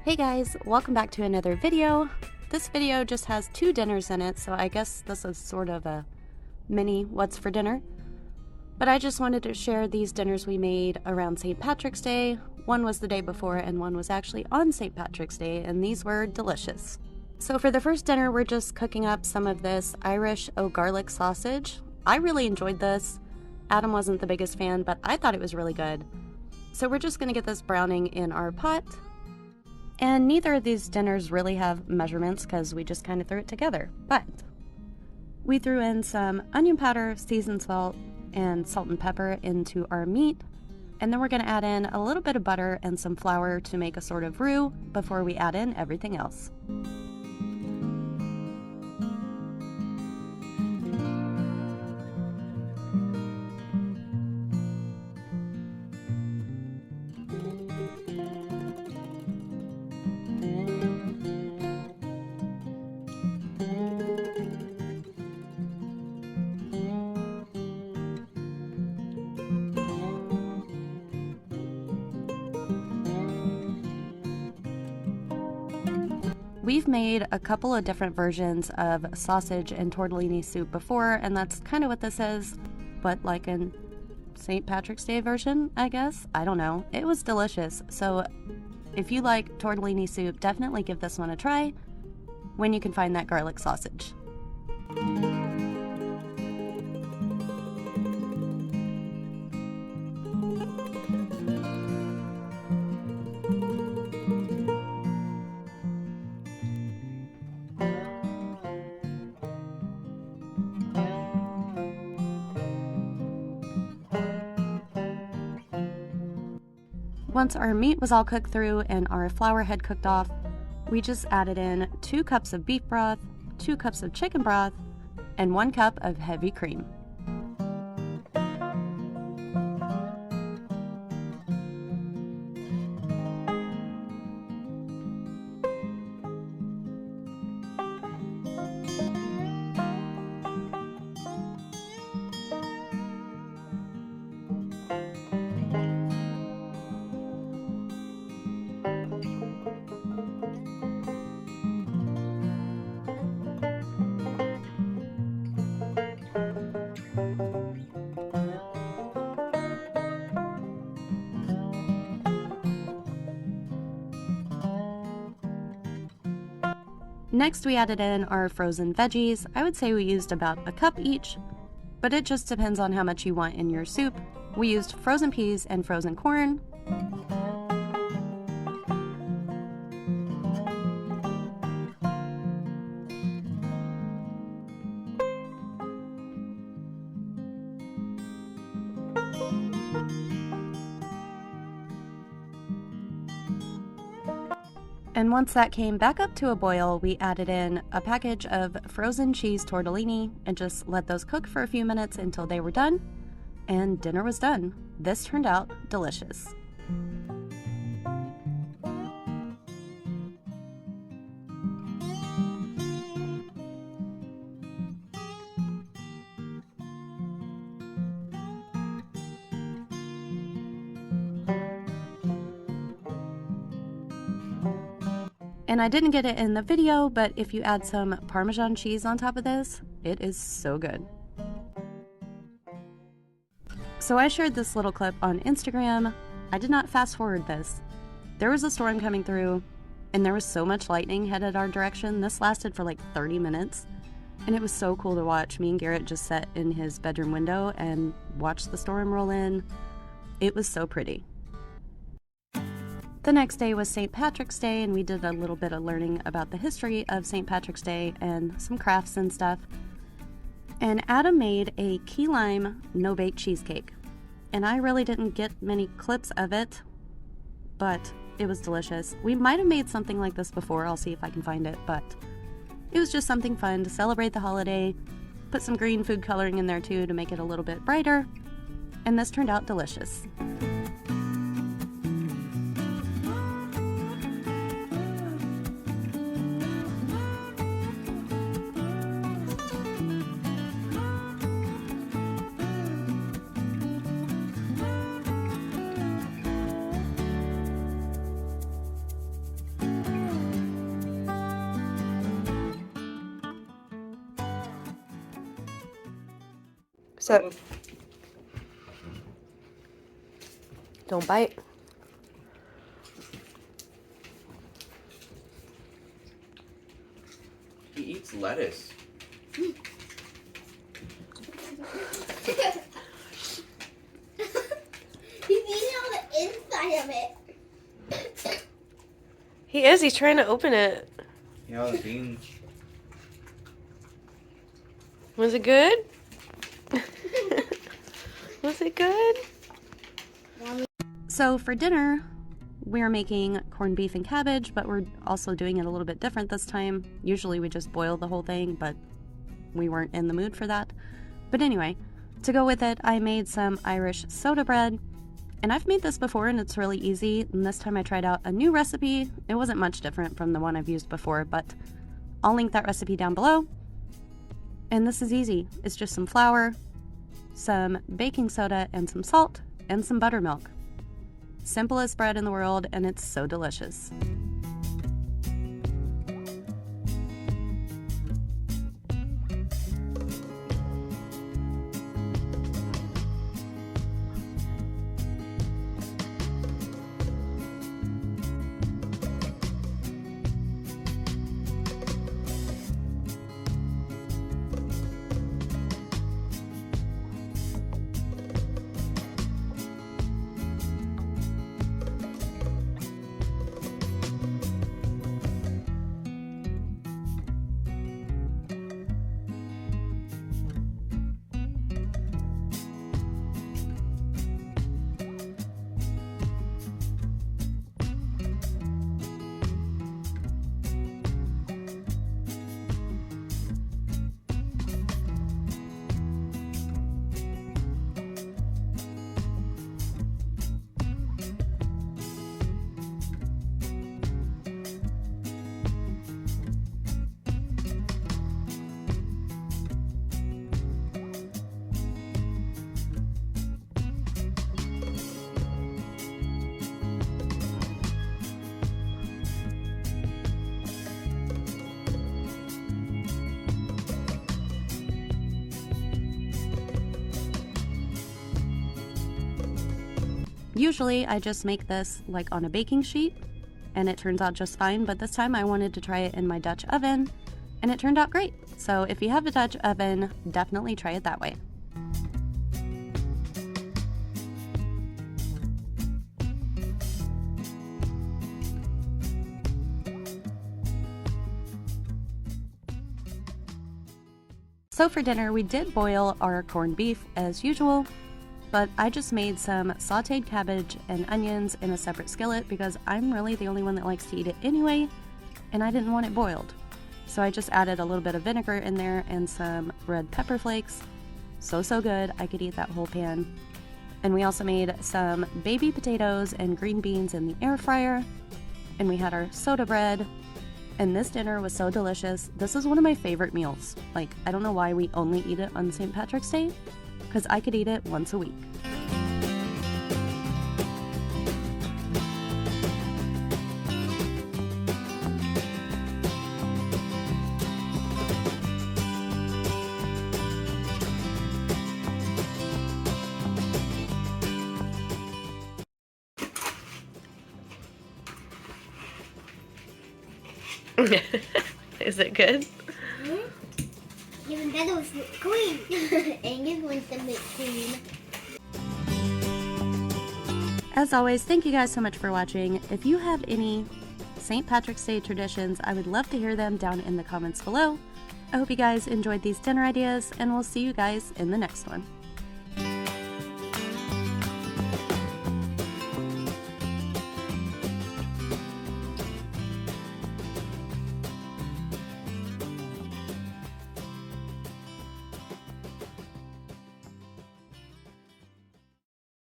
Hey guys, welcome back to another video. This video just has 2 dinners in it, so I guess this is sort of a mini what's for dinner. But I just wanted to share these dinners we made around St. Patrick's Day. One was the day before and one was actually on St. Patrick's Day, and these were delicious. So for the first dinner, we're just cooking up some of this Irish garlic sausage. I really enjoyed this. Adam wasn't the biggest fan, but I thought it was really good. So we're just gonna get this browning in our pot. And neither of these dinners really have measurements because we just kind of threw it together. But we threw in some onion powder, seasoned salt, and salt and pepper into our meat. And then we're going to add in a little bit of butter and some flour to make a sort of roux before we add in everything else. We've made a couple of different versions of sausage and tortellini soup before, and that's kind of what this is, but like in St. Patrick's Day version, I guess? I don't know. It was delicious, so if you like tortellini soup, definitely give this one a try when you can find that garlic sausage. Once our meat was all cooked through and our flour had cooked off, we just added in 2 cups of beef broth, 2 cups of chicken broth, and 1 cup of heavy cream. Next, we added in our frozen veggies. I would say we used about a cup each, but it just depends on how much you want in your soup. We used frozen peas and frozen corn. And once that came back up to a boil, we added in a package of frozen cheese tortellini and just let those cook for a few minutes until they were done, and dinner was done. This turned out delicious. And I didn't get it in the video, but if you add some Parmesan cheese on top of this, it is so good. So I shared this little clip on Instagram. I did not fast forward this. There was a storm coming through, and there was so much lightning headed our direction. This lasted for like 30 minutes, and it was so cool to watch. Me and Garrett just sat in his bedroom window and watched the storm roll in. It was so pretty. The next day was St. Patrick's Day, and we did a little bit of learning about the history of St. Patrick's Day and some crafts and stuff. And Adam made a key lime no-bake cheesecake. And I really didn't get many clips of it, but it was delicious. We might have made something like this before. I'll see if I can find it, but it was just something fun to celebrate the holiday. Put some green food coloring in there too to make it a little bit brighter. And this turned out delicious. So, don't bite. He eats lettuce. He's eating all the inside of it. He is. He's trying to open it. Yeah, the beans. Was it good? Was it good? So for dinner, we're making corned beef and cabbage, but we're also doing it a little bit different this time. Usually we just boil the whole thing, but we weren't in the mood for that. But anyway, to go with it, I made some Irish soda bread. And I've made this before and it's really easy. And this time I tried out a new recipe. It wasn't much different from the one I've used before, but I'll link that recipe down below. And this is easy. It's just some flour, some baking soda, and some salt, and some buttermilk. Simplest bread in the world, and it's so delicious. Usually I just make this like on a baking sheet and it turns out just fine, but this time I wanted to try it in my Dutch oven and it turned out great. So if you have a Dutch oven, definitely try it that way. So for dinner, we did boil our corned beef as usual, but I just made some sauteed cabbage and onions in a separate skillet because I'm really the only one that likes to eat it anyway, and I didn't want it boiled. So I just added a little bit of vinegar in there and some red pepper flakes. So good, I could eat that whole pan. And we also made some baby potatoes and green beans in the air fryer, and we had our soda bread. And this dinner was so delicious. This is one of my favorite meals. Like, I don't know why we only eat it on St. Patrick's Day, because I could eat it once a week. Is it good? Even better with cream. Angus wants to make cream. As always, thank you guys so much for watching. If you have any St. Patrick's Day traditions, I would love to hear them down in the comments below. I hope you guys enjoyed these dinner ideas, and we'll see you guys in the next one.